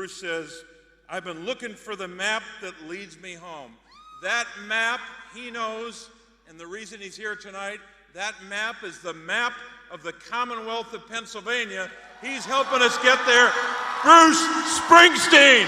Bruce says, "I've been looking for the map that leads me home." That map he knows, and the reason he's here tonight, that map is the map of the Commonwealth of Pennsylvania. He's helping us get there. Bruce Springsteen.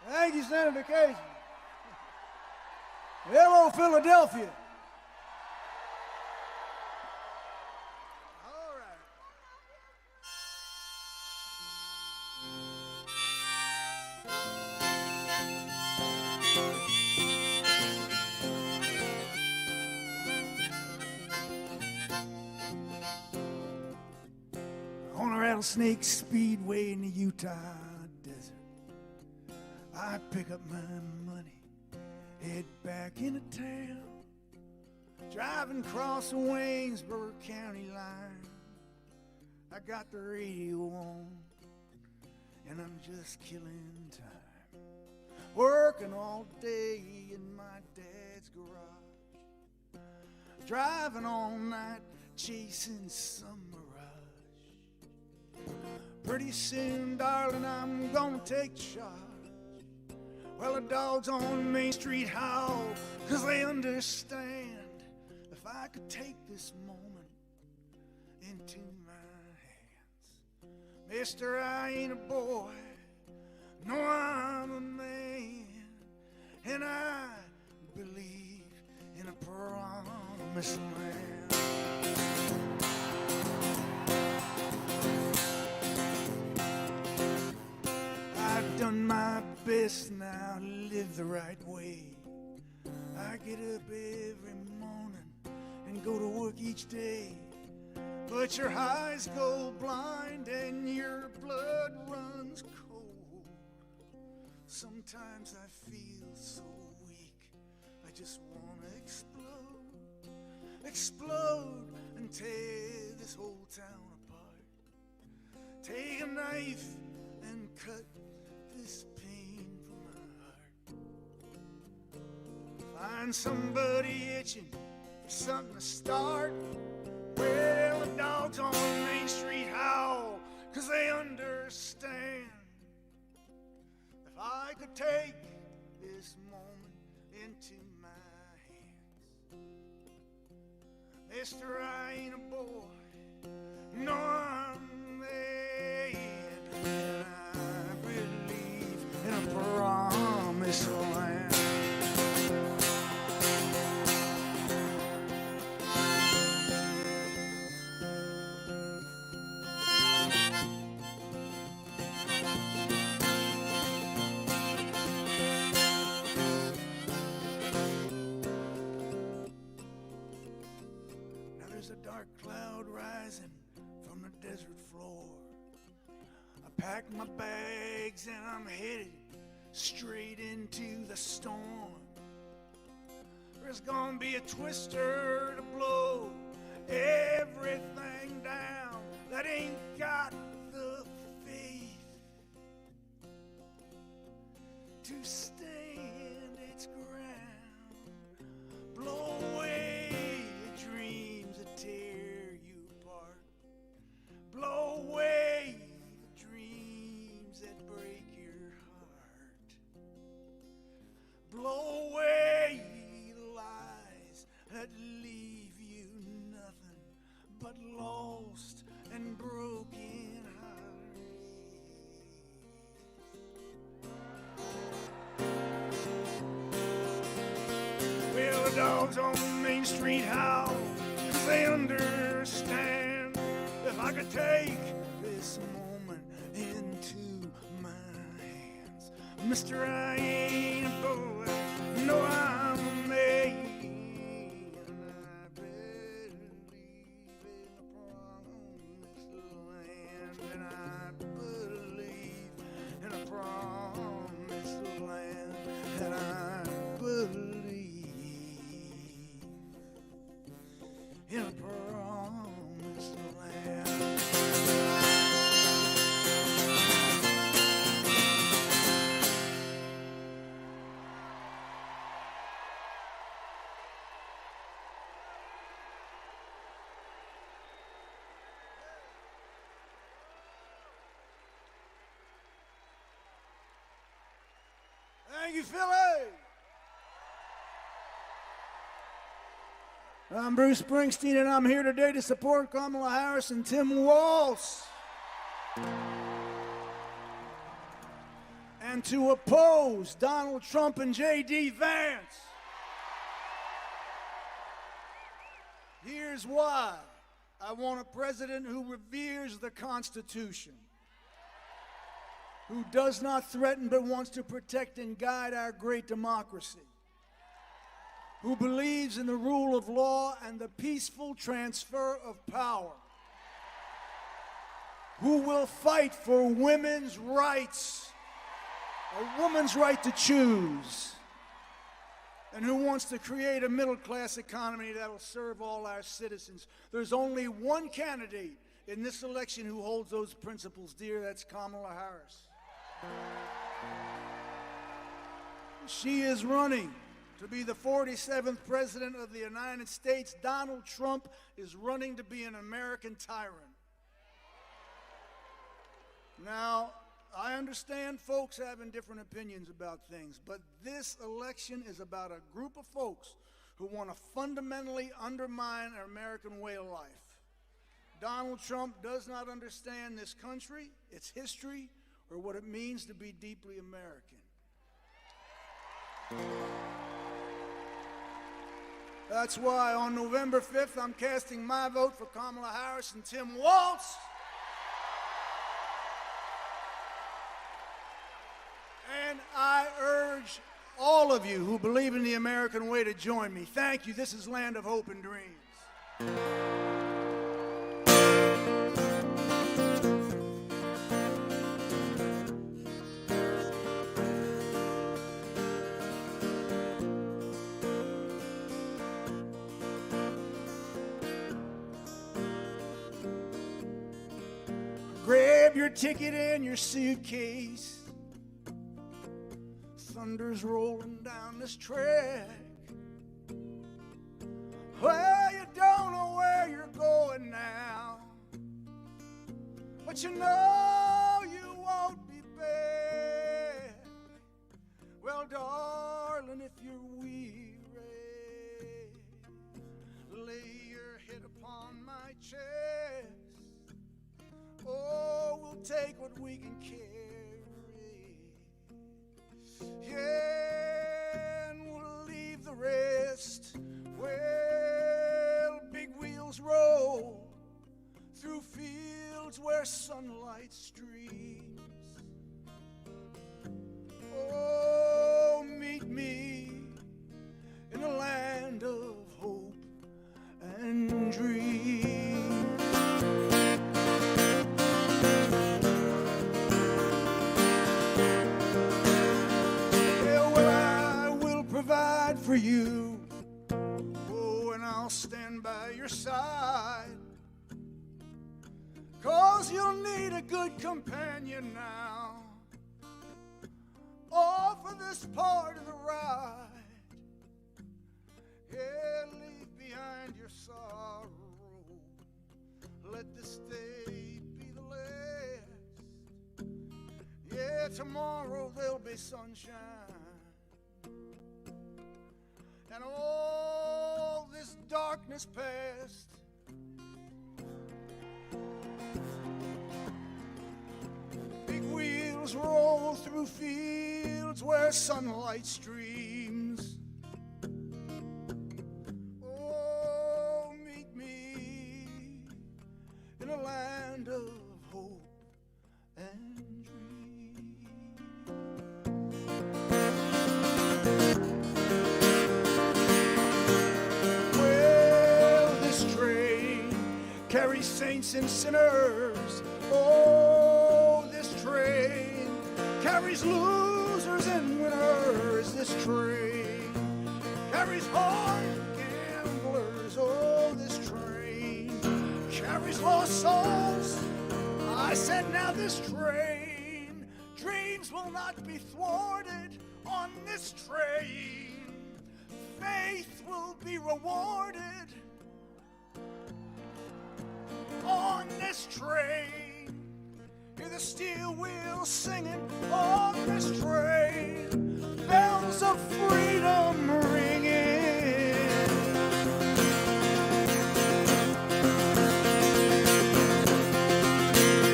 Thank you, Senator Casey. Hello, Philadelphia. All right. On a rattlesnake speedway in the Utah desert, I pick up my money, head back into town, driving across the Waynesburg County line. I got the radio on, and I'm just killing time, working all day in my dad's garage, driving all night, chasing some mirage. Pretty soon, darling, I'm gonna take charge. Well, the dogs on Main Street howl, 'cause they understand. If I could take this moment into my hands, mister, I ain't a boy, no, I'm a man, and I believe in a promised land. I've done my best now to live the right way. I get up every morning and go to work each day, but your eyes go blind and your blood runs cold. Sometimes I feel so weak, I just want to explode and tear this whole town apart. Take a knife and cut this pain from my heart. Find somebody itching for something to start. Well, the dogs on Main Street howl, 'cause they understand. If I could take this moment into my hands, mister, I ain't a boy, no, I'm a man, and I believe in a promised land. Now there's a dark cloud rising from the desert floor. I packed my bags and I'm headed straight into the storm. There's gonna be a twister to blow everything down that ain't got the faith to stand its ground. Blow away the dreams that tear you apart. Blow away the dreams that break your heart. Blow away the lies that leave you nothing but lost and broken hearts. Well, the dogs on Main Street howl, 'cause they understand. If I could take this moment into my hands, mister, I ain't a boy, no, I'm a man, and I believe in a promised land, and I believe Thank you, Philly. I'm Bruce Springsteen, and I'm here today to support Kamala Harris and Tim Walz, and to oppose Donald Trump and J.D. Vance. Here's why. I want a president who reveres the Constitution, who does not threaten but wants to protect and guide our great democracy, who believes in the rule of law and the peaceful transfer of power, who will fight for women's rights, a woman's right to choose, and who wants to create a middle-class economy that will serve all our citizens. There's only one candidate in this election who holds those principles dear. That's Kamala Harris. She is running to be the 47th President of the United States. Donald Trump is running to be an American tyrant. Now, I understand folks having different opinions about things, but this election is about a group of folks who want to fundamentally undermine our American way of life. Donald Trump does not understand this country, its history, or what it means to be deeply American. That's why on November 5th, I'm casting my vote for Kamala Harris and Tim Walz. And I urge all of you who believe in the American way to join me. Thank you. This is Land of Hope and Dreams. Grab your ticket and your suitcase. Thunder's rolling down this track. Well, you don't know where you're going now, but you know you won't be back. Well, darling, if you're weary, lay your head upon my chest. Oh, we'll take what we can carry. Yeah, and we'll leave the rest. Well, big wheels roll through fields where sunlight streams. Oh, meet me in a land of hope and dreams. Provide for you, oh, and I'll stand by your side, 'cause you'll need a good companion now, all for this part of the ride. Yeah, leave behind your sorrow, let this day be the last. Yeah, tomorrow there'll be sunshine, and all this darkness past. Big wheels roll through fields where sunlight streams. Oh, meet me in a land of hope and carries saints and sinners. Oh, this train carries losers and winners. This train carries hard gamblers. Oh, this train carries lost souls. I said now this train, dreams will not be thwarted on this train. Faith will be rewarded on this train. Hear the steel wheels singing on this train. bells of freedom ringing.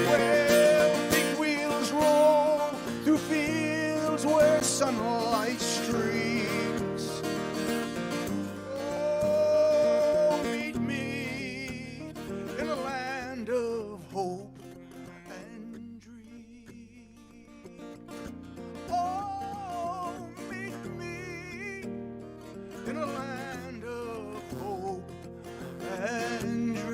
Well, big wheels roll through fields where sunlight streams. Oh, meet me in a land of hope and dream. Oh, meet me in a land of hope and dream.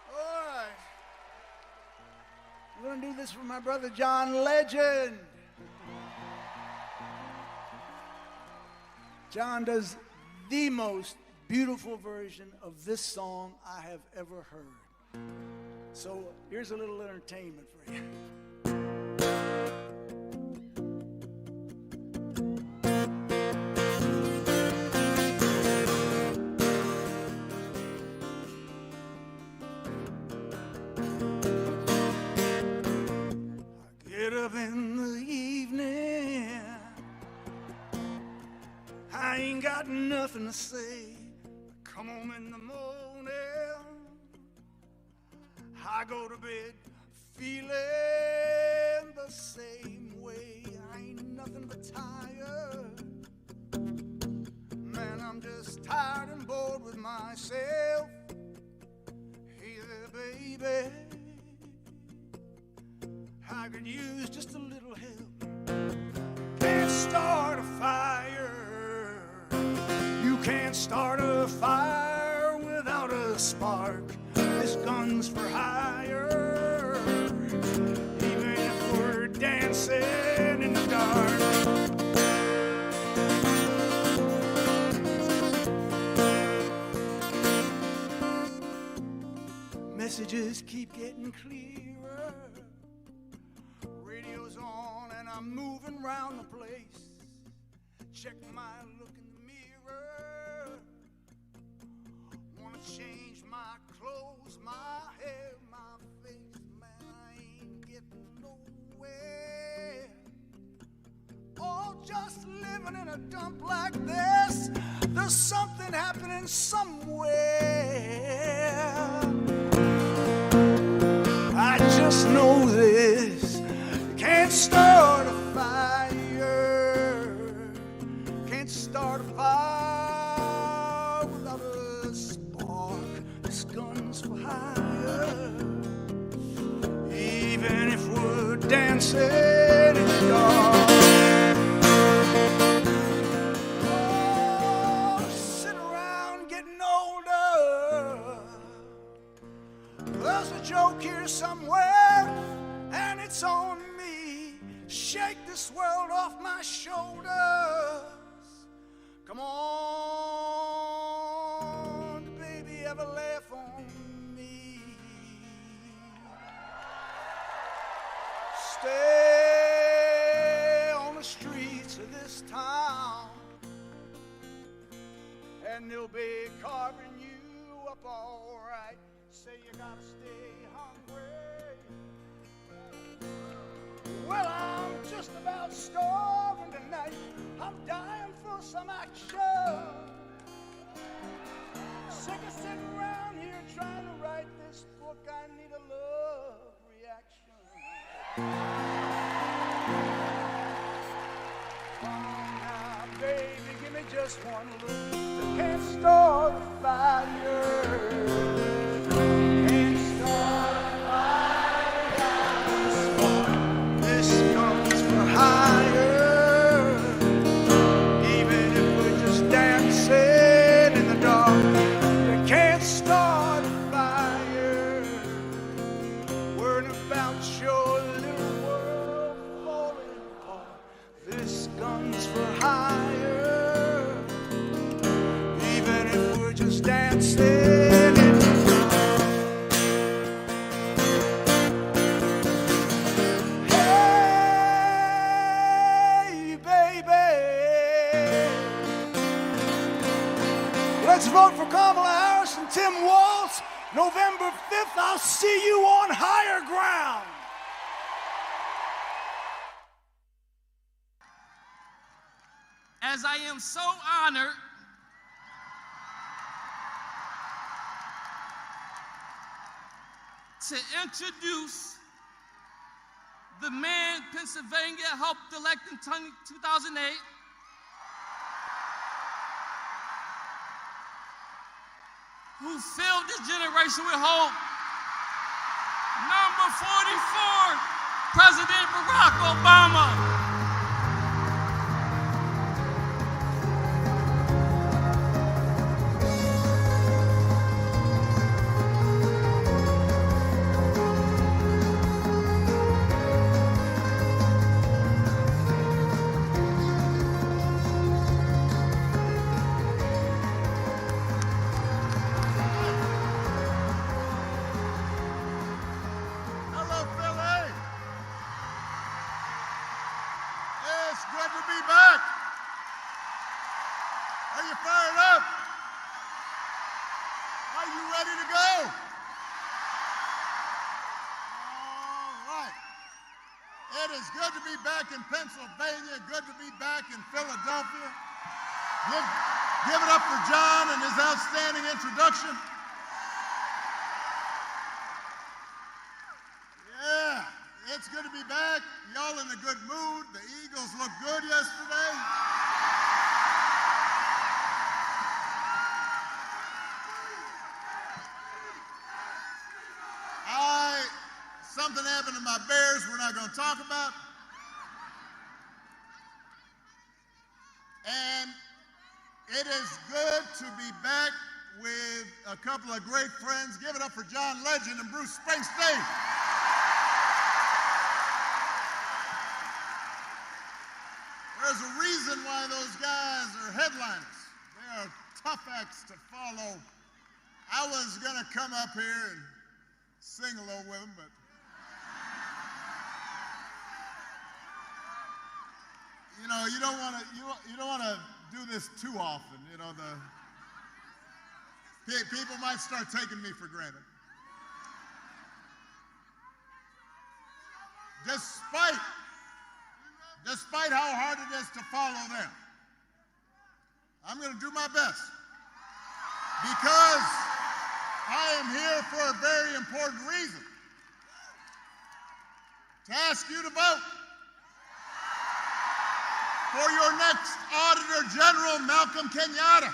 All right. I'm going to do this for my brother John Legend. John does the most beautiful version of this song I have ever heard. So here's a little entertainment for you. Get up in the evening, I ain't got nothing to say. Come home in the morning, I go to bed feeling the same way. I ain't nothing but tired. Man, I'm just tired and bored with myself. Hey there, baby, I could use just a little help. Can't start a fire. You can't start a fire without a spark. This gun's for hire. Even if we're dancing in the dark. Messages keep getting clearer. Radio's on and I'm moving around the place. Check my look in the mirror. Wanna change my clothes, my hair, my face. Man, I ain't getting nowhere. Oh, just living in a dump like this. There's something happening somewhere. I just know this. Can't start a fire. Can't start a fire without a spark. This gun's for hire. Even if we're dancing in the dark. Oh, sit around getting older. There's a joke here somewhere, and it's on me. Shake this world off my shoulders. Come on, baby, have a laugh on me. Stay on the streets of this town, and they'll be carving you up all right. Say you gotta stay hungry. Well, I'm just about starving tonight. I'm dying for some action. Sick of sitting around here trying to write this book. I need a love reaction. Come on now, baby, give me just one look. Can't start a fire. Can't start a fire. This comes for hire. Even if we're just dancing in the dark, you can't start a fire. Worrying about your little Let's vote for Kamala Harris and Tim Walz. November 5th, I'll see you on higher ground. As I am so honored to introduce the man Pennsylvania helped elect in 2008, who filled this generation with hope. Number 44, President Barack Obama. It's good to be back in Pennsylvania, good to be back in Philadelphia. Give it up for John and his outstanding introduction. Yeah, it's good to be back. Y'all in a good mood. The Eagles looked good yesterday. Something happened to my Bears we're not going to talk about. And it is good to be back with a couple of great friends. Give it up for John Legend and Bruce Springsteen. There's a reason why those guys are headliners. They are tough acts to follow. I was going to come up here and sing a little with them, but you know, you don't want to do this too often. You know, the people might start taking me for granted. Despite how hard it is to follow them, I'm going to do my best because I am here for a very important reason: to ask you to vote for your next Auditor General, Malcolm Kenyatta.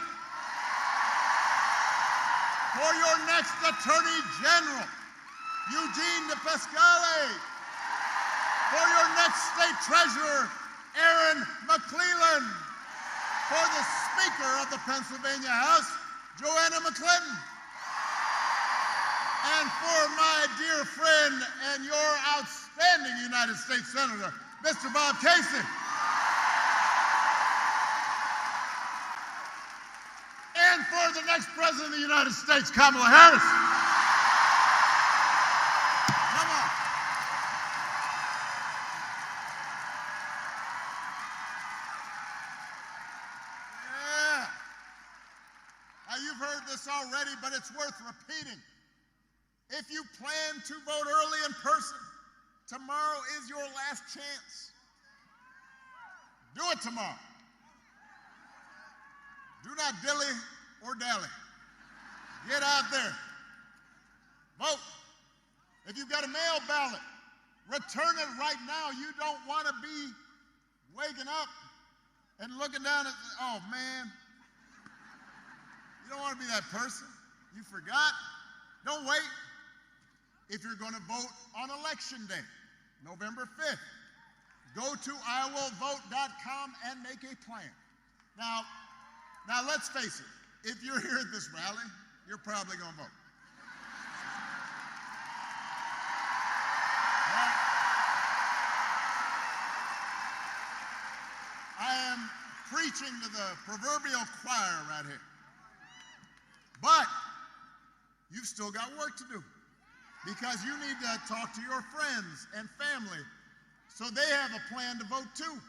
For your next Attorney General, Eugene DePascale. For your next State Treasurer, Aaron McClellan. For the Speaker of the Pennsylvania House, Joanna McClinton. And for my dear friend and your outstanding United States Senator, Mr. Bob Casey. And for the next President of the United States, Kamala Harris. Come on. Yeah. Now, you've heard this already, but it's worth repeating. If you plan to vote early in person, tomorrow is your last chance. Do it tomorrow. Do not dilly or dally. Get out there. Vote. If you've got a mail ballot, return it right now. You don't want to be waking up and looking down at, oh man. You don't want to be that person. You forgot. Don't wait. If you're going to vote on Election Day, November 5th, go to iwillvote.com and make a plan. Now, let's face it, if you're here at this rally, you're probably going to vote. Right? I am preaching to the proverbial choir right here. But you've still got work to do because you need to talk to your friends and family so they have a plan to vote too.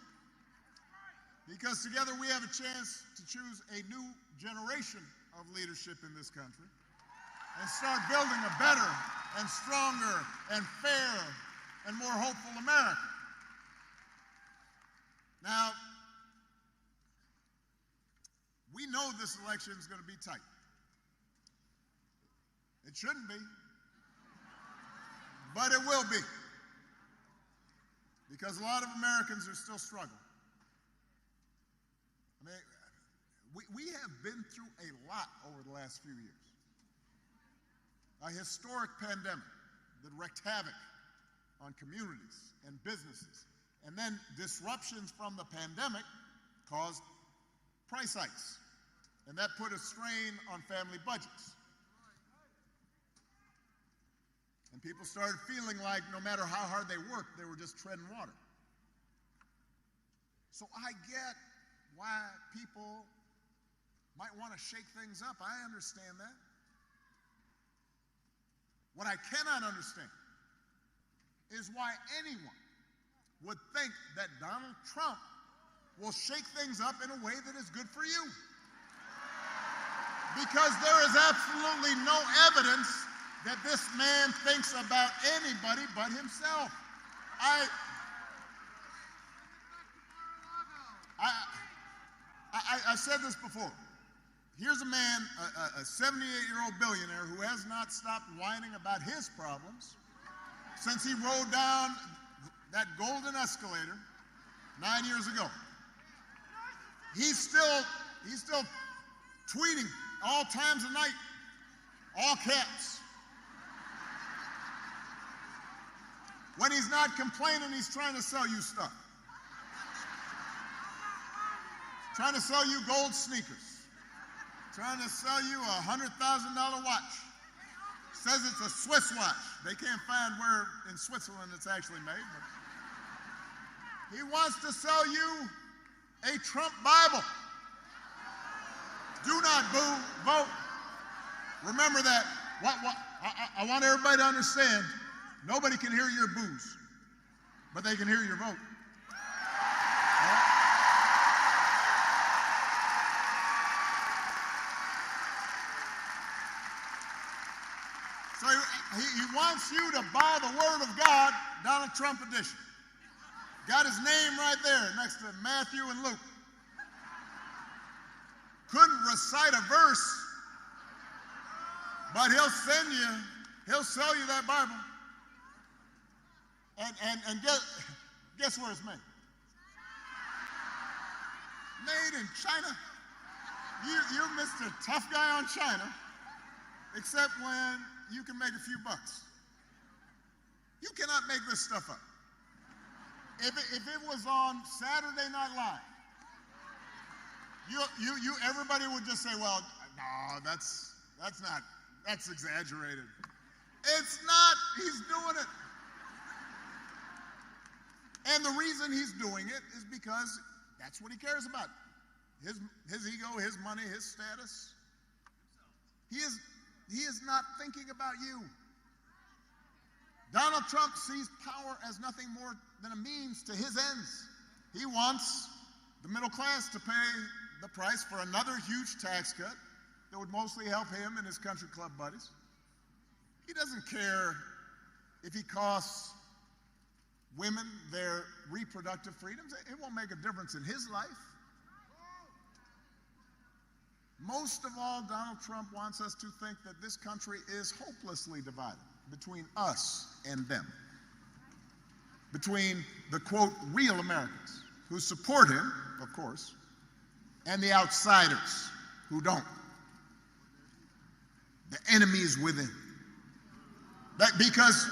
Because together we have a chance to choose a new generation of leadership in this country and start building a better and stronger and fairer and more hopeful America. Now, we know this election is going to be tight. It shouldn't be, but it will be, because a lot of Americans are still struggling. I mean, we have been through a lot over the last few years. A historic pandemic that wreaked havoc on communities and businesses. And then disruptions from the pandemic caused price hikes. And that put a strain on family budgets. And people started feeling like no matter how hard they worked, they were just treading water. So I get why people might want to shake things up. I understand that. What I cannot understand is why anyone would think that Donald Trump will shake things up in a way that is good for you. Because there is absolutely no evidence that this man thinks about anybody but himself. I said this before. Here's a man, a 78-year-old billionaire who has not stopped whining about his problems since he rode down that golden escalator 9 years ago. He's still tweeting all times of night, all caps. When he's not complaining, he's trying to sell you stuff. Trying to sell you gold sneakers. Trying to sell you a $100,000 watch. Says it's a Swiss watch. They can't find where in Switzerland it's actually made. But he wants to sell you a Trump Bible. Do not boo, vote. Remember that. I want everybody to understand, nobody can hear your boos, but they can hear your vote. So he wants you to buy the Word of God, Donald Trump edition. Got his name right there next to Matthew and Luke. Couldn't recite a verse, but he'll sell you that Bible. And guess where it's made? Made in China. You're Mr. Tough Guy on China, except when you can make a few bucks. You cannot make this stuff up. If it was on Saturday Night Live, everybody would just say, well, no, that's exaggerated. It's not. He's doing it. And the reason he's doing it is because that's what he cares about. His ego, his money, his status. He is not thinking about you. Donald Trump sees power as nothing more than a means to his ends. He wants the middle class to pay the price for another huge tax cut that would mostly help him and his country club buddies. He doesn't care if he costs women their reproductive freedoms. It won't make a difference in his life. Most of all, Donald Trump wants us to think that this country is hopelessly divided between us and them. Between the, quote, real Americans who support him, of course, and the outsiders who don't. The enemies within. Because,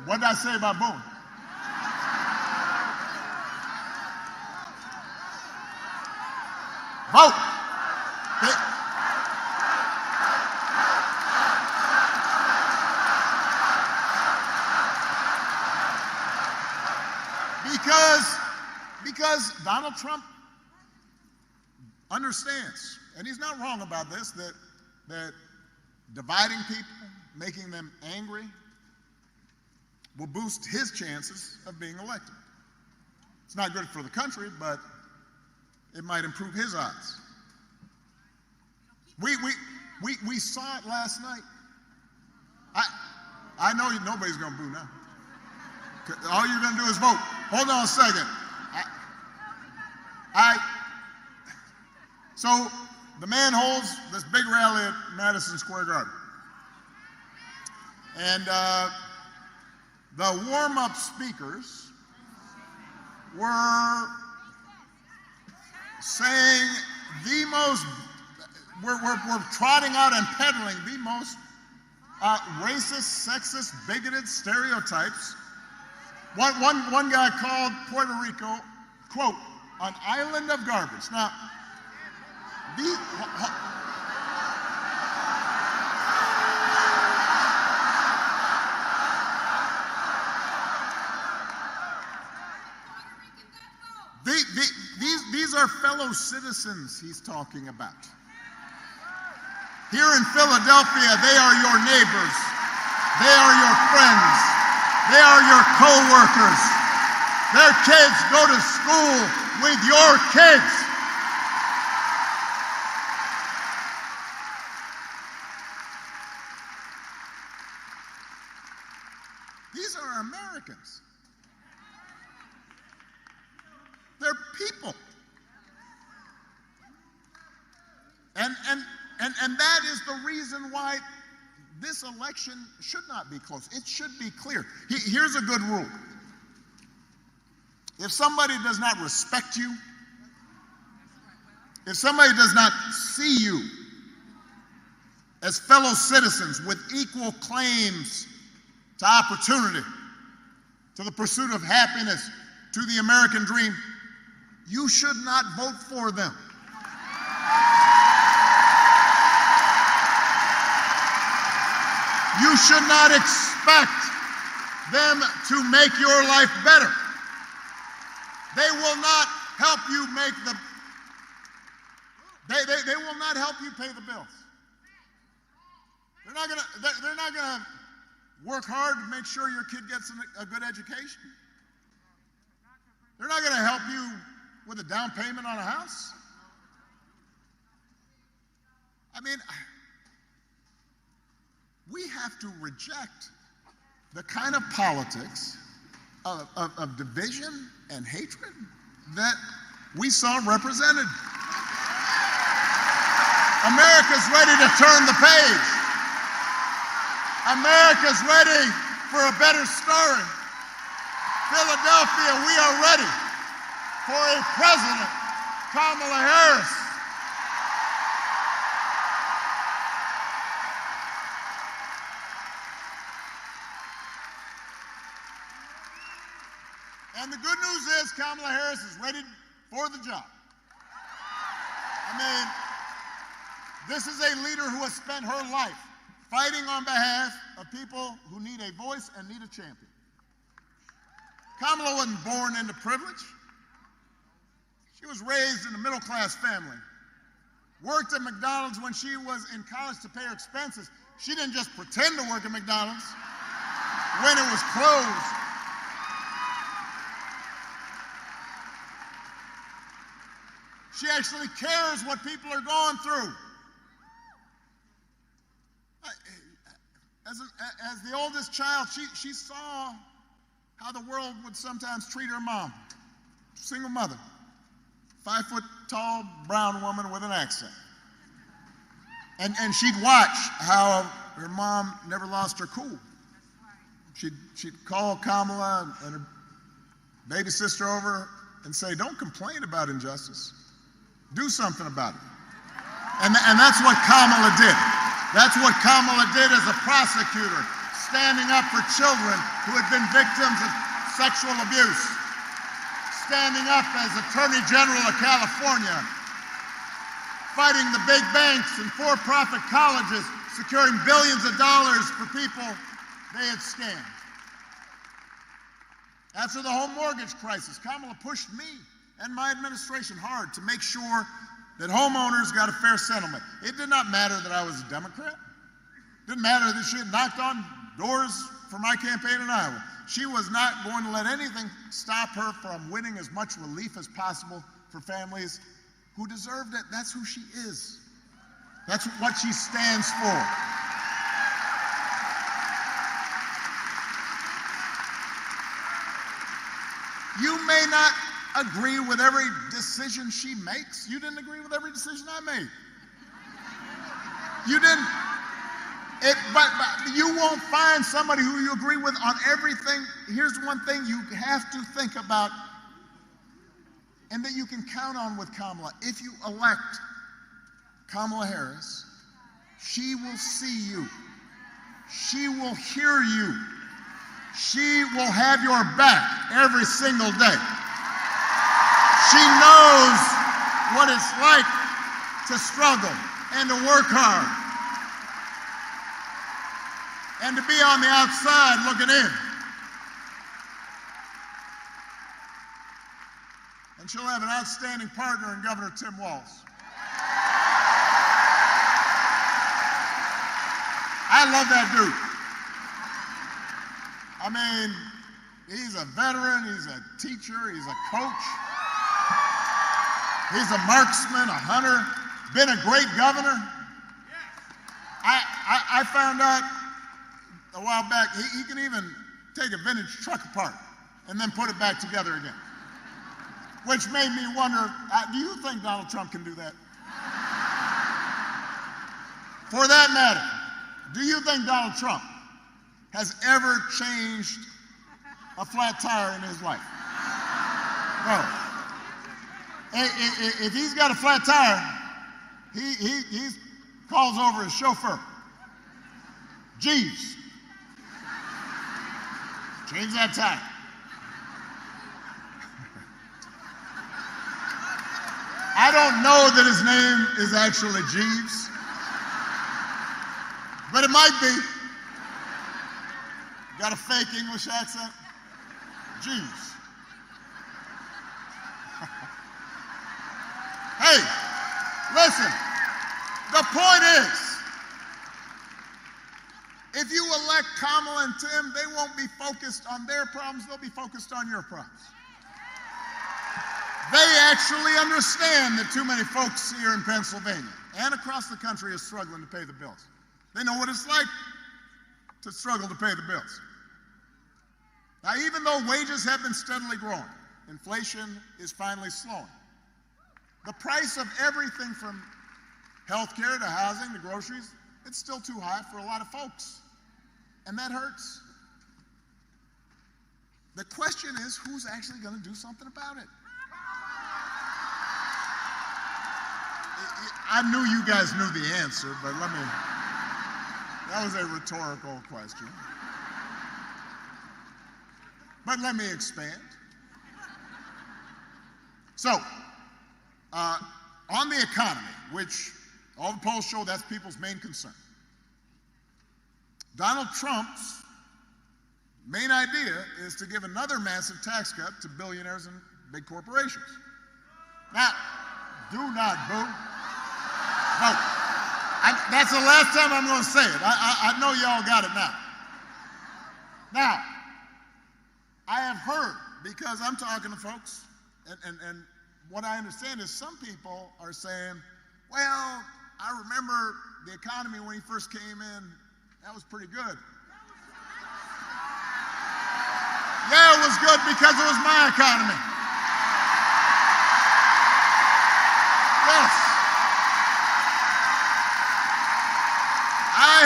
what did I say about Boone? Vote! Because Donald Trump understands, and he's not wrong about this, that dividing people, making them angry, will boost his chances of being elected. It's not good for the country, but it might improve his odds. We saw it last night. I know nobody's going to boo now. All you're going to do is vote. Hold on a second. So the man holds this big rally at Madison Square Garden. And the warm-up speakers were saying we're trotting out and peddling the most racist, sexist, bigoted stereotypes. One guy called Puerto Rico, quote, an island of garbage. Now, these are fellow citizens he's talking about. Here in Philadelphia, they are your neighbors. They are your friends. They are your co-workers. Their kids go to school with your kids. These are Americans. They're people. And that is the reason why this election should not be close. It should be clear. Here's a good rule. If somebody does not respect you, if somebody does not see you as fellow citizens with equal claims to opportunity, to the pursuit of happiness, to the American dream, you should not vote for them. You should not expect them to make your life better. They will not help you make they will not help you pay the bills. They're not gonna work hard to make sure your kid gets a good education. They're not gonna help you with a down payment on a house. I mean, we have to reject the kind of politics of division and hatred that we saw represented. America's ready to turn the page. America's ready for a better story. Philadelphia, we are ready for a president, Kamala Harris. And the good news is Kamala Harris is ready for the job. I mean, this is a leader who has spent her life fighting on behalf of people who need a voice and need a champion. Kamala wasn't born into privilege. She was raised in a middle-class family. Worked at McDonald's when she was in college to pay her expenses. She didn't just pretend to work at McDonald's when it was closed. She actually cares what people are going through. As the oldest child, she saw how the world would sometimes treat her mom. Single mother, 5-foot-tall brown woman with an accent. And she'd watch how her mom never lost her cool. She'd call Kamala and her baby sister over and say, "Don't complain about injustice. Do something about it." And that's what Kamala did. That's what Kamala did as a prosecutor, standing up for children who had been victims of sexual abuse, standing up as Attorney General of California, fighting the big banks and for-profit colleges, securing billions of dollars for people they had scammed. After the home mortgage crisis, Kamala pushed me and my administration hard to make sure that homeowners got a fair settlement. It did not matter that I was a Democrat. It didn't matter that she had knocked on doors for my campaign in Iowa. She was not going to let anything stop her from winning as much relief as possible for families who deserved it. That's who she is. That's what she stands for. You may not agree with every decision she makes. You didn't agree with every decision I made. You didn't. But you won't find somebody who you agree with on everything. Here's one thing you have to think about, and that you can count on with Kamala. If you elect Kamala Harris, she will see you. She will hear you. She will have your back every single day. She knows what it's like to struggle and to work hard and to be on the outside looking in. And she'll have an outstanding partner in Governor Tim Walz. I love that dude. I mean, he's a veteran, he's a teacher, he's a coach. He's a marksman, a hunter, been a great governor. I found out a while back, he can even take a vintage truck apart and then put it back together again. Which made me wonder, do you think Donald Trump can do that? For that matter, do you think Donald Trump has ever changed a flat tire in his life? No. If he's got a flat tire, he calls over his chauffeur. Jeeves, change that tire. I don't know that his name is actually Jeeves, but it might be. Got a fake English accent? Jeeves. Hey, listen, the point is, if you elect Kamala and Tim, they won't be focused on their problems, they'll be focused on your problems. They actually understand that too many folks here in Pennsylvania and across the country are struggling to pay the bills. They know what it's like to struggle to pay the bills. Now, even though wages have been steadily growing, inflation is finally slowing. The price of everything from health care to housing to groceries, it's still too high for a lot of folks. And that hurts. The question is, who's actually going to do something about it? I knew you guys knew the answer, but that was a rhetorical question. But let me expand. So, on the economy, which all the polls show that's people's main concern, Donald Trump's main idea is to give another massive tax cut to billionaires and big corporations. Now, do not boo. No, that's the last time I'm going to say it. I know y'all got it now. Now, I have heard, because I'm talking to folks, and what I understand is some people are saying, well, I remember the economy when he first came in, that was pretty good. Yeah, it was good because it was my economy. Yes. I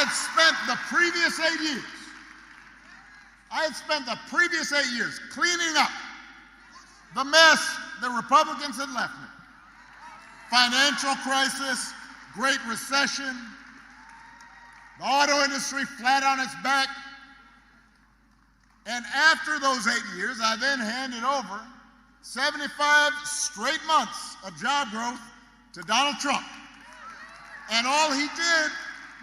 had spent the previous 8 years. I had spent the previous 8 years cleaning up the mess the Republicans had left me. Financial crisis, Great Recession, the auto industry flat on its back. And after those 8 years, I then handed over 75 straight months of job growth to Donald Trump. And all he did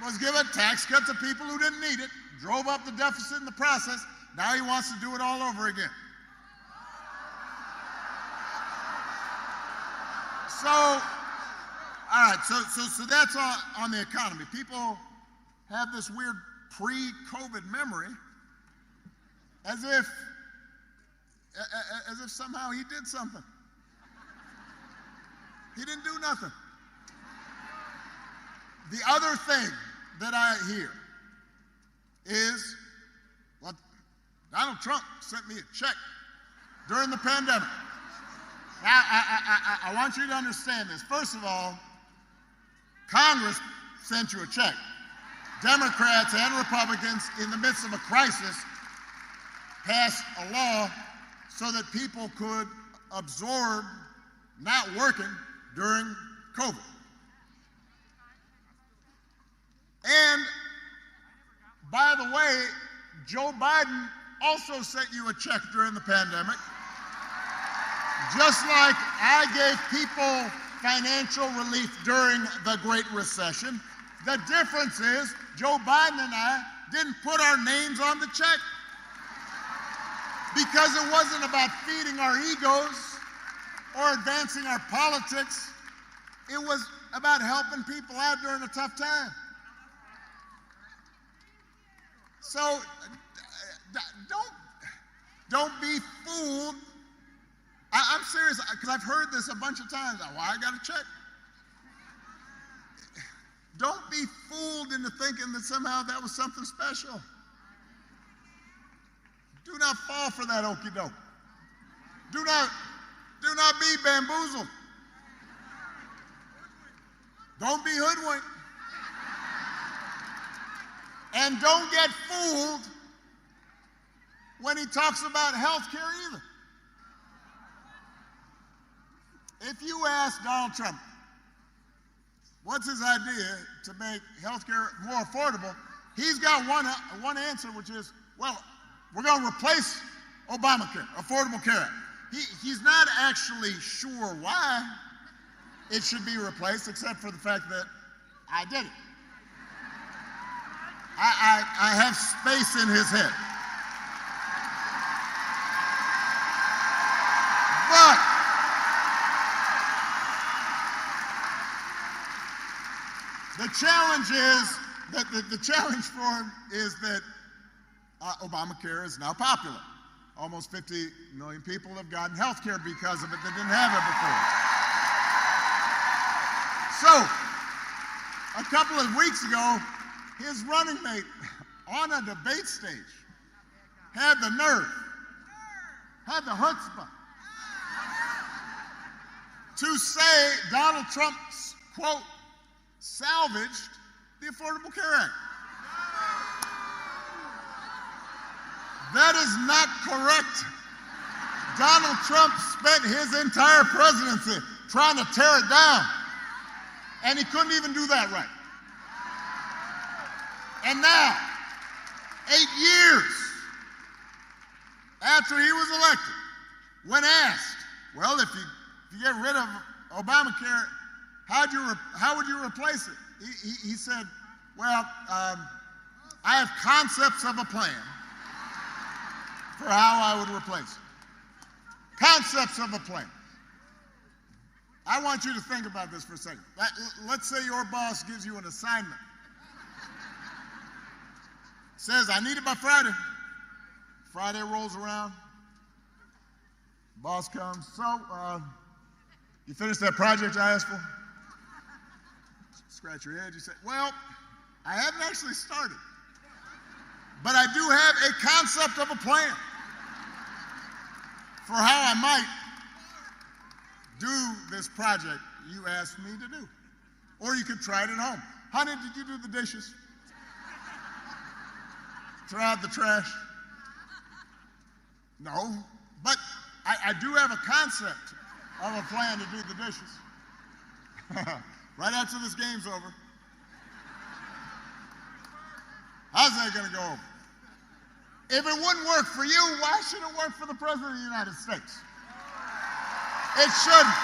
was give a tax cut to people who didn't need it, drove up the deficit in the process. Now he wants to do it all over again. So, all right, so that's on the economy. People have this weird pre-COVID memory as if somehow he did something. He didn't do nothing. The other thing that I hear is, well, Donald Trump sent me a check during the pandemic. Now, I want you to understand this. First of all, Congress sent you a check. Democrats and Republicans, in the midst of a crisis, passed a law so that people could absorb not working during COVID. And, by the way, Joe Biden also sent you a check during the pandemic, just like I gave people financial relief during the Great Recession. The difference is Joe Biden and I didn't put our names on the check because it wasn't about feeding our egos or advancing our politics. It was about helping people out during a tough time. So don't be fooled. I'm serious, because I've heard this a bunch of times. Why I got a check? Don't be fooled into thinking that somehow that was something special. Do not fall for that okie doke. Do not be bamboozled. Don't be hoodwinked. And don't get fooled when he talks about health care either. If you ask Donald Trump, what's his idea to make health care more affordable, he's got one answer, which is, well, we're going to replace Obamacare, Affordable Care Act. He's not actually sure why it should be replaced, except for the fact that I did it. I have space in his head. But the challenge is that the challenge for him is that Obamacare is now popular. Almost 50 million people have gotten health care because of it that didn't have it before. So, a couple of weeks ago, his running mate on a debate stage had the nerve, had the chutzpah to say Donald Trump's, quote, salvaged the Affordable Care Act. That is not correct. Donald Trump spent his entire presidency trying to tear it down, and he couldn't even do that right. And now, 8 years after he was elected, when asked, well, if you get rid of Obamacare, how would you replace it? He said, well, I have concepts of a plan for how I would replace it. Concepts of a plan. I want you to think about this for a second. Let's say your boss gives you an assignment. Says, I need it by Friday. Friday rolls around. Boss comes. So, you finished that project I asked for? Scratch your head. You say, well, I haven't actually started. But I do have a concept of a plan for how I might do this project you asked me to do. Or you could try it at home. Honey, did you do the dishes? Throw out the trash? No, but I do have a concept of a plan to do the dishes. Right after this game's over. How's that going to go over? If it wouldn't work for you, why should it work for the President of the United States? It shouldn't.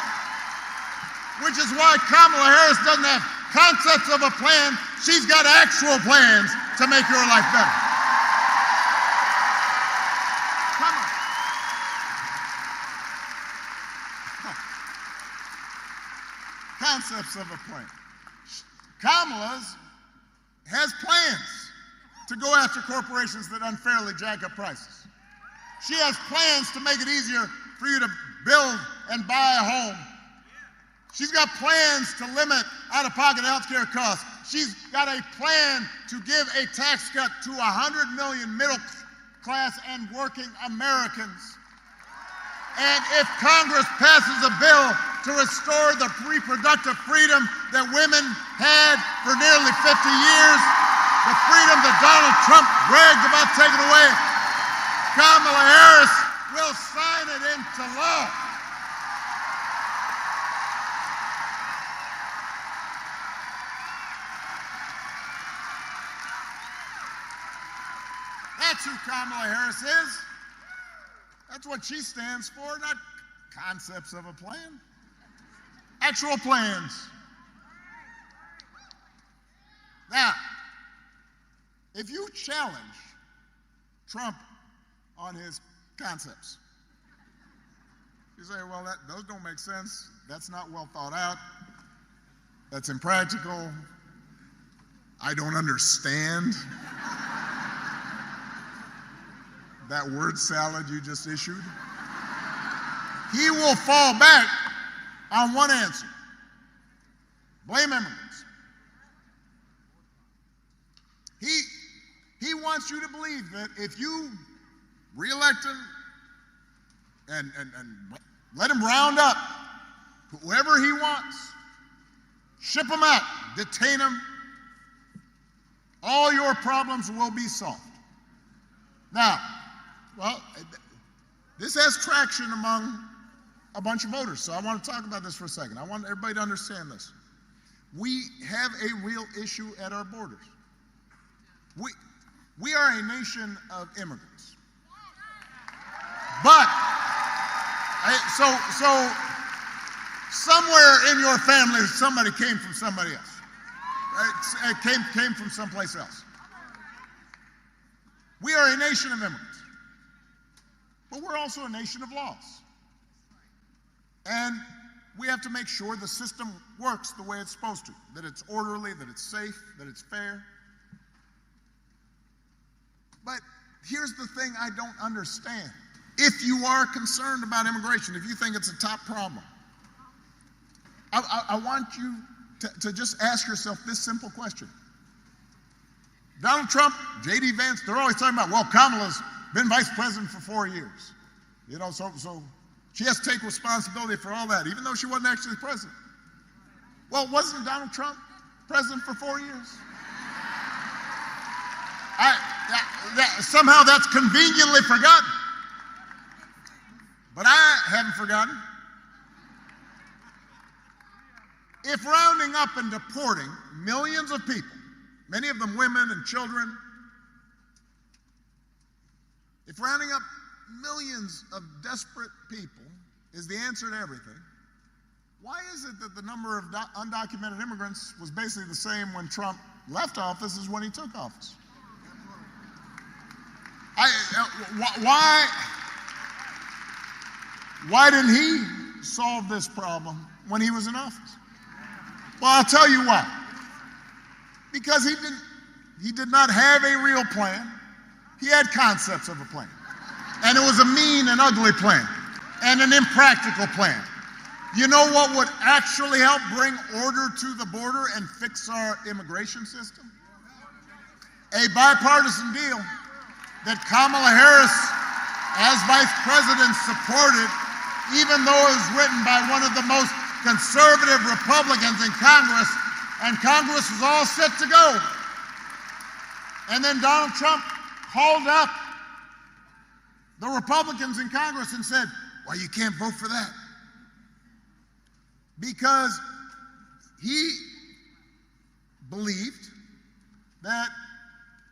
Which is why Kamala Harris doesn't have concepts of a plan. She's got actual plans to make your life better. Come on. Concepts of a plan. Kamala has plans to go after corporations that unfairly jack up prices. She has plans to make it easier for you to build and buy a home She's got plans to limit out-of-pocket health care costs. She's got a plan to give a tax cut to 100 million middle-class and working Americans. And if Congress passes a bill to restore the reproductive freedom that women had for nearly 50 years, the freedom that Donald Trump bragged about taking away, Kamala Harris will sign it into law. That's who Kamala Harris is. That's what she stands for, not concepts of a plan. Actual plans. Now, if you challenge Trump on his concepts, you say, well, those don't make sense. That's not well thought out. That's impractical. I don't understand that word salad you just issued. He will fall back on one answer. Blame immigrants. He wants you to believe that if you reelect him and let him round up whoever he wants, ship him out, detain him, all your problems will be solved. Now, well, this has traction among a bunch of voters, so I want to talk about this for a second. I want everybody to understand this. We have a real issue at our borders. We are a nation of immigrants. But, so somewhere in your family, somebody came from somebody else. It came from someplace else. We are a nation of immigrants. But we're also a nation of laws. And we have to make sure the system works the way it's supposed to, that it's orderly, that it's safe, that it's fair. But here's the thing I don't understand. If you are concerned about immigration, if you think it's a top problem, I want you to just ask yourself this simple question. Donald Trump, J.D. Vance, they're always talking about, well, Kamala's been vice president for 4 years. You know, so she has to take responsibility for all that, even though she wasn't actually president. Well, wasn't Donald Trump president for 4 years? Somehow that's conveniently forgotten. But I haven't forgotten. If rounding up and deporting millions of people, many of them women and children, if rounding up millions of desperate people is the answer to everything, why is it that the number of undocumented immigrants was basically the same when Trump left office as when he took office? Why didn't he solve this problem when he was in office? Well, I'll tell you why. Because he did not have a real plan. He had concepts of a plan. And it was a mean and ugly plan and an impractical plan. You know what would actually help bring order to the border and fix our immigration system? A bipartisan deal that Kamala Harris, as vice president, supported, even though it was written by one of the most conservative Republicans in Congress, and Congress was all set to go. And then Donald Trump called up the Republicans in Congress and said, well, you can't vote for that. Because he believed that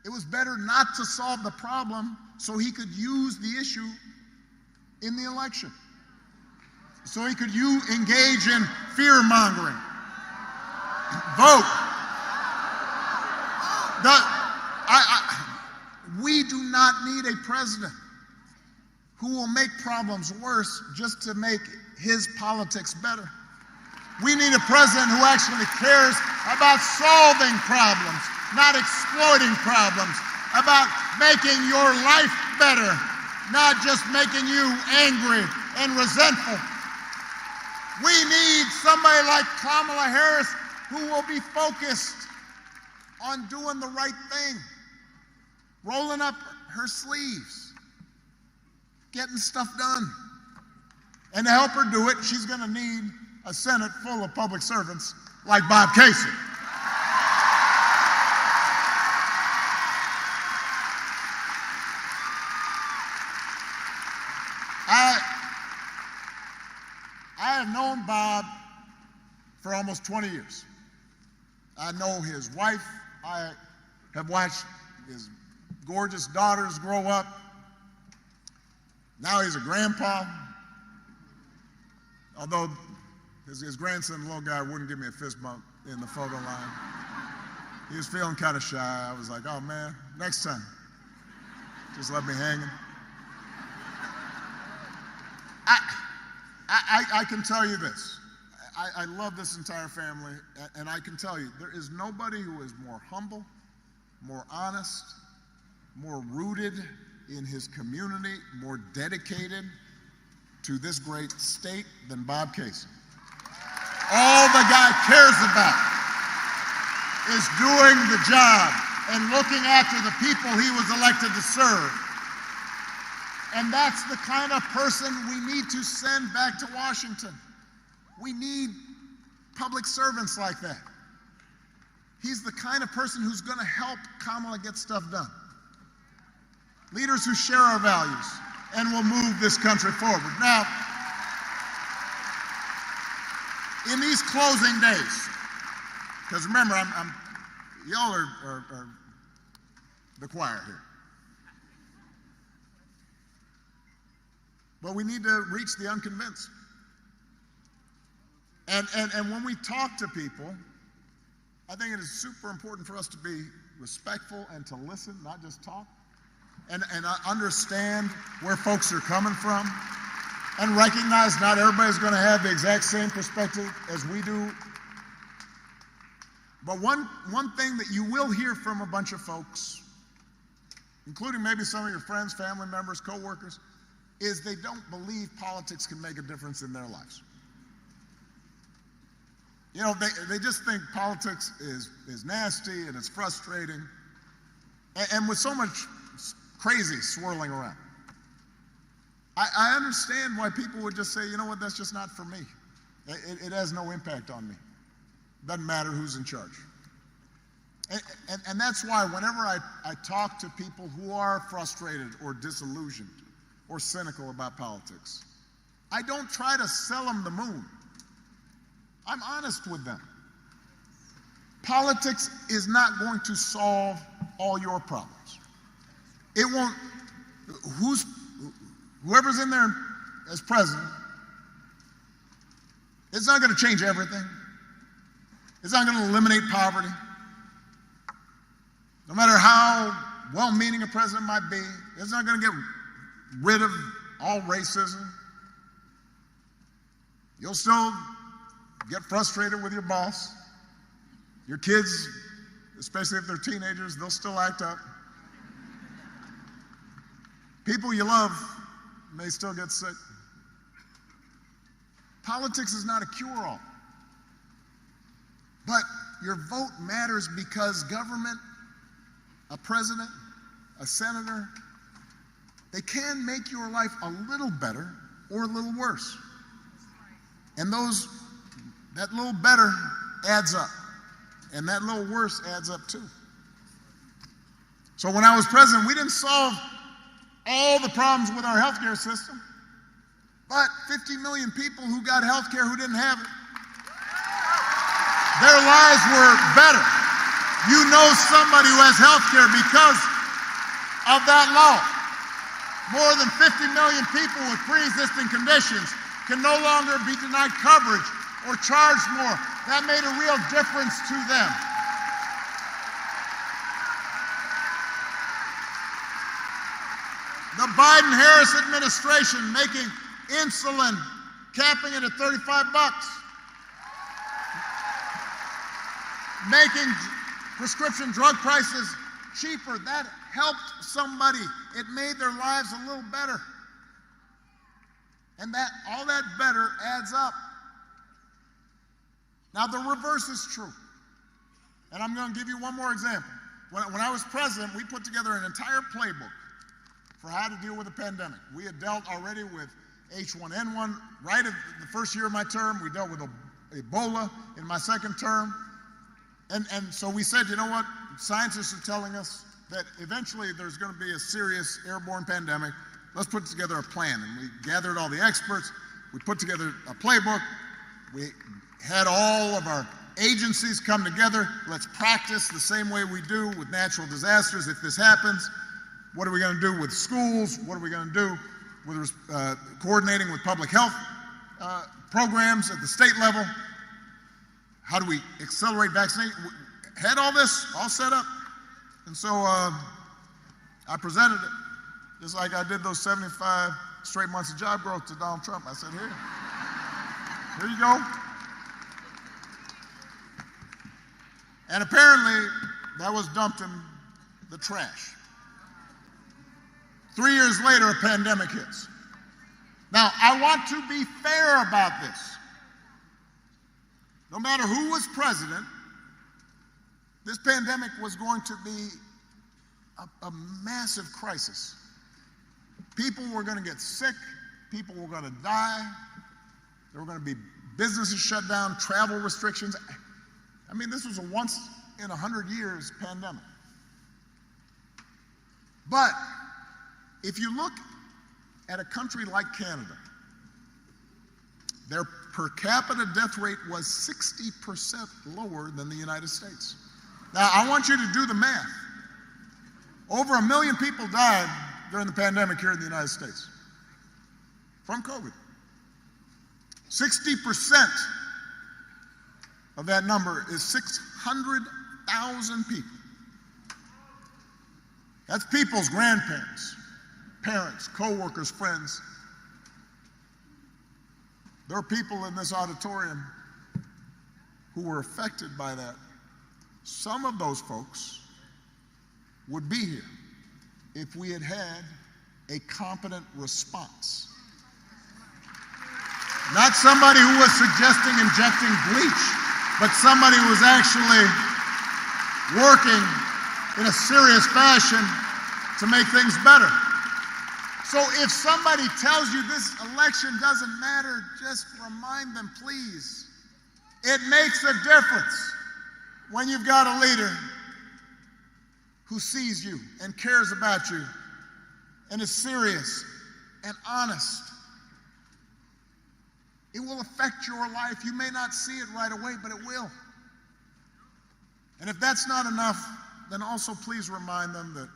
it was better not to solve the problem so he could use the issue in the election. So he could engage in fear-mongering. Vote. We do not need a president who will make problems worse just to make his politics better. We need a president who actually cares about solving problems, not exploiting problems, about making your life better, not just making you angry and resentful. We need somebody like Kamala Harris who will be focused on doing the right thing, rolling up her sleeves, getting stuff done. And to help her do it, she's going to need a Senate full of public servants like Bob Casey. I have known Bob for almost 20 years. I know his wife. I have watched his gorgeous daughters grow up. Now he's a grandpa. Although his grandson, the little guy, wouldn't give me a fist bump in the photo line. He was feeling kind of shy. I was like, oh man, next time, just let me hanging. I can tell you this. I love this entire family, and I can tell you, there is nobody who is more humble, more honest, more rooted in his community, more dedicated to this great state than Bob Casey. All the guy cares about is doing the job and looking after the people he was elected to serve. And that's the kind of person we need to send back to Washington. We need public servants like that. He's the kind of person who's going to help Kamala get stuff done. Leaders who share our values and will move this country forward. Now, in these closing days, because remember, y'all are the choir here. But we need to reach the unconvinced. And when we talk to people, I think it is super important for us to be respectful and to listen, not just talk, and understand where folks are coming from, and recognize not everybody's going to have the exact same perspective as we do. But one thing that you will hear from a bunch of folks, including maybe some of your friends, family members, co-workers, is they don't believe politics can make a difference in their lives. You know, they just think politics is nasty and it's frustrating, and with so much crazy swirling around. I understand why people would just say, you know what, that's just not for me. It has no impact on me. Doesn't matter who's in charge. And that's why whenever I talk to people who are frustrated or disillusioned or cynical about politics, I don't try to sell them the moon. I'm honest with them. Politics is not going to solve all your problems. It won't. Whoever's in there as president, it's not going to change everything. It's not going to eliminate poverty. No matter how well-meaning a president might be, it's not going to get rid of all racism. You'll still get frustrated with your boss. Your kids, especially if they're teenagers, they'll still act up. People you love may still get sick. Politics is not a cure-all. But your vote matters because government, a president, a senator, they can make your life a little better or a little worse. And that little better adds up. And that little worse adds up too. So when I was president, we didn't solve all the problems with our healthcare system, but 50 million people who got healthcare who didn't have it, their lives were better. You know somebody who has healthcare because of that law. More than 50 million people with pre-existing conditions can no longer be denied coverage or charged more. That made a real difference to them. The Biden-Harris administration making insulin, capping it at $35, making prescription drug prices cheaper. That helped somebody. It made their lives a little better. And all that better adds up Now, the reverse is true. And I'm going to give you one more example. When I was president, we put together an entire playbook for how to deal with the pandemic. We had dealt already with H1N1 right at the first year of my term. We dealt with Ebola in my second term. And so we said, you know what? Scientists are telling us that eventually there's going to be a serious airborne pandemic. Let's put together a plan. And we gathered all the experts. We put together a playbook. We had all of our agencies come together. Let's practice the same way we do with natural disasters. If this happens, what are we going to do with schools? What are we going to do with coordinating with public health programs at the state level? How do we accelerate vaccination? We had all this all set up. And so I presented it just like I did those 75 straight months of job growth to Donald Trump. I said, here you go. And apparently that was dumped in the trash. 3 years later, a pandemic hits. Now, I want to be fair about this. No matter who was president, this pandemic was going to be a massive crisis. People were going to get sick. People were going to die. There were going to be businesses shut down, travel restrictions. I mean, this was a once in 100 years pandemic. But if you look at a country like Canada, their per capita death rate was 60% lower than the United States. Now, I want you to do the math. Over 1 million people died during the pandemic here in the United States from COVID. 60% of that number is 600,000 people. That's people's grandparents, parents, co-workers, friends. There are people in this auditorium who were affected by that. Some of those folks would be here if we had had a competent response. Not somebody who was suggesting injecting bleach, but somebody who was actually working in a serious fashion to make things better. So if somebody tells you this election doesn't matter, just remind them, please. It makes a difference when you've got a leader who sees you and cares about you and is serious and honest. It will affect your life. You may not see it right away, but it will. And if that's not enough, then also please remind them that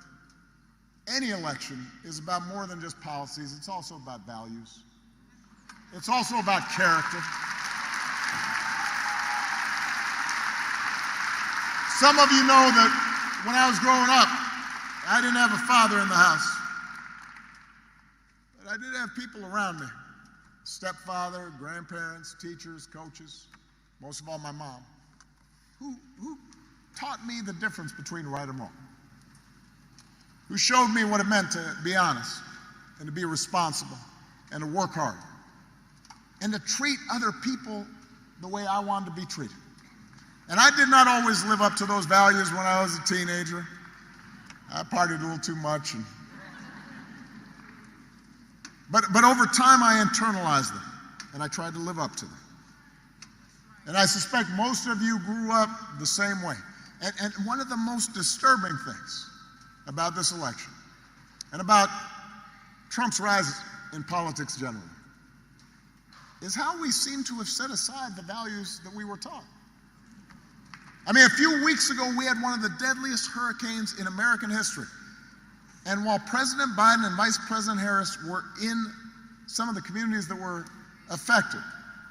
any election is about more than just policies. It's also about values. It's also about character. Some of you know that when I was growing up, I didn't have a father in the house. But I did have people around me. Stepfather, grandparents, teachers, coaches, most of all my mom, who taught me the difference between right and wrong, who showed me what it meant to be honest and to be responsible and to work hard and to treat other people the way I wanted to be treated. And I did not always live up to those values when I was a teenager. I partied a little too much. But over time, I internalized them, and I tried to live up to them. And I suspect most of you grew up the same way. And one of the most disturbing things about this election and about Trump's rise in politics generally is how we seem to have set aside the values that we were taught. I mean, a few weeks ago, we had one of the deadliest hurricanes in American history. And while President Biden and Vice President Harris were in some of the communities that were affected,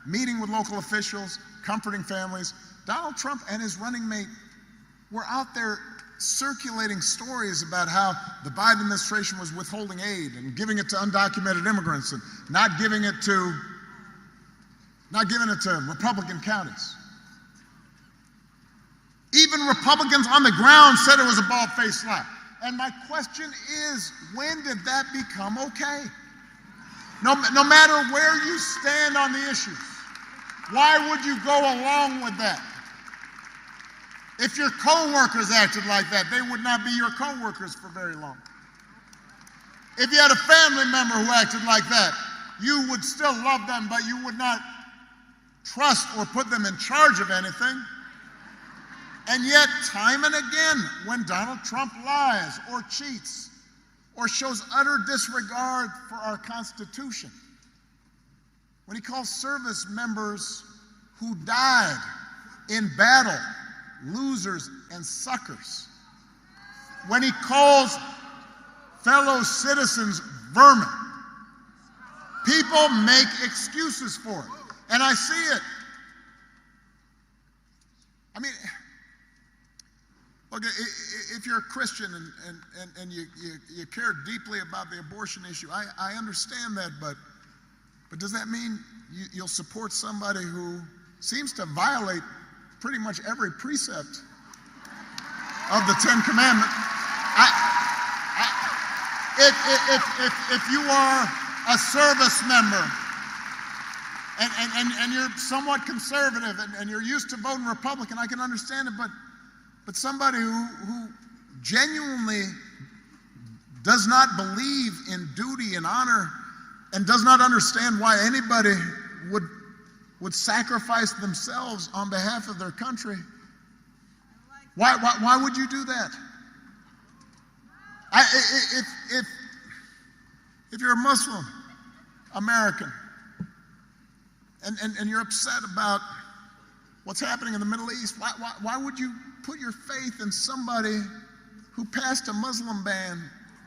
meeting with local officials, comforting families, Donald Trump and his running mate were out there circulating stories about how the Biden administration was withholding aid and giving it to undocumented immigrants and not giving it to Republican counties. Even Republicans on the ground said it was a bald-faced lie. And my question is, when did that become okay? No matter where you stand on the issues, Why would you go along with that? If your co-workers acted like that, they would not be your co-workers for very long. If you had a family member who acted like that, you would still love them, but you would not trust or put them in charge of anything. And yet, time and again, when Donald Trump lies or cheats or shows utter disregard for our Constitution, when he calls service members who died in battle losers and suckers, when he calls fellow citizens vermin, people make excuses for it. And I see it. I mean, look, if you're a Christian and you care deeply about the abortion issue, I understand that, but does that mean you'll support somebody who seems to violate pretty much every precept of the Ten Commandments? If you are a service member and you're somewhat conservative and you're used to voting Republican, I can understand it, but somebody who genuinely does not believe in duty and honor and does not understand why anybody would sacrifice themselves on behalf of their country, why would you do that? If you're a Muslim American and you're upset about what's happening in the Middle East, why would you put your faith in somebody who passed a Muslim ban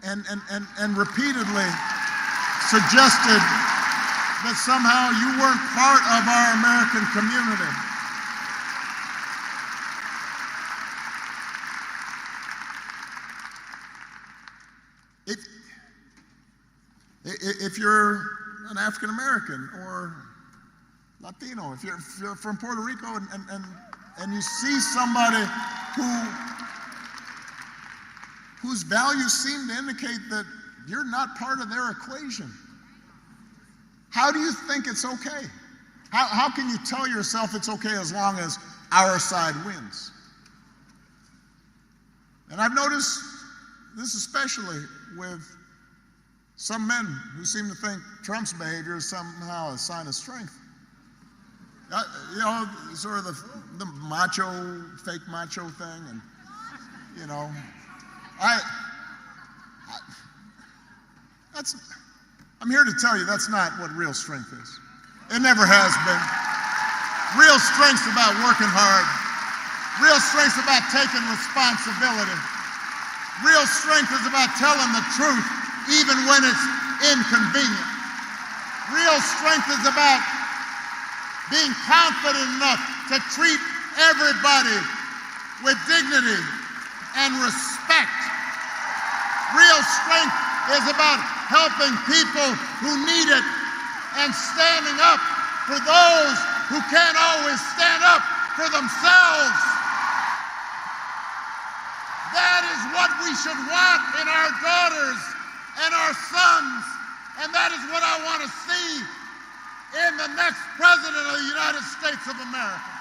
and repeatedly suggested that somehow you weren't part of our American community? If you're an African American or Latino, if you're from Puerto Rico and you see somebody whose values seem to indicate that you're not part of their equation, how do you think it's okay? How can you tell yourself it's okay as long as our side wins? And I've noticed this especially with some men who seem to think Trump's behavior is somehow a sign of strength. You know, sort of the macho, fake macho thing. And, you know, I'm here to tell you that's not what real strength is. It never has been. Real strength's about working hard. Real strength's about taking responsibility. Real strength is about telling the truth even when it's inconvenient. Real strength is about being confident enough to treat everybody with dignity and respect. Real strength is about helping people who need it and standing up for those who can't always stand up for themselves. That is what we should want in our daughters and our sons, and that is what I want to see in the next president of the United States of America.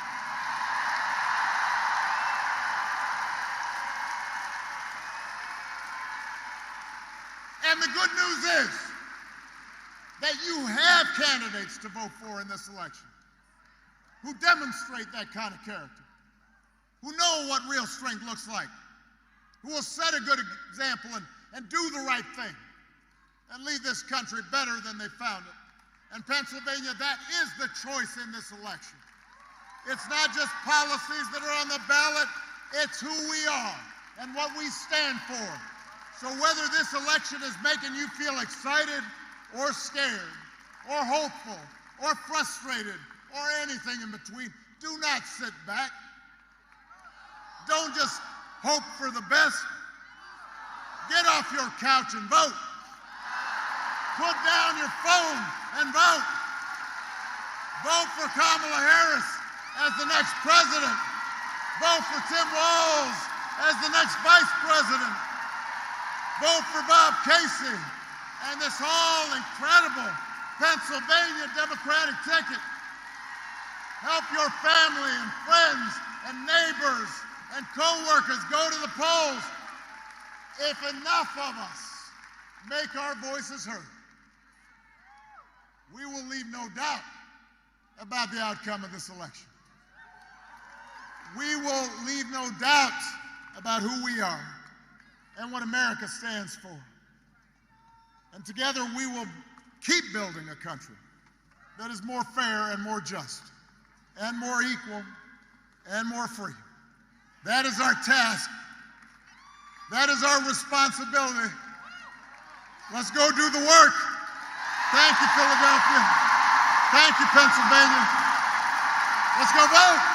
And the good news is that you have candidates to vote for in this election who demonstrate that kind of character, who know what real strength looks like, who will set a good example and do the right thing and leave this country better than they found it. And Pennsylvania, that is the choice in this election. It's not just policies that are on the ballot, it's who we are and what we stand for. So whether this election is making you feel excited or scared or hopeful or frustrated or anything in between, do not sit back. Don't just hope for the best. Get off your couch and vote. Put down your phone and vote. Vote for Kamala Harris as the next president. Vote for Tim Walz as the next vice president. Vote for Bob Casey and this whole incredible Pennsylvania Democratic ticket. Help your family and friends and neighbors and co-workers go to the polls. If enough of us make our voices heard, we will leave no doubt about the outcome of this election. We will leave no doubt about who we are and what America stands for. And together we will keep building a country that is more fair and more just and more equal and more free. That is our task. That is our responsibility. Let's go do the work. Thank you, Philadelphia. Thank you, Pennsylvania. Let's go vote.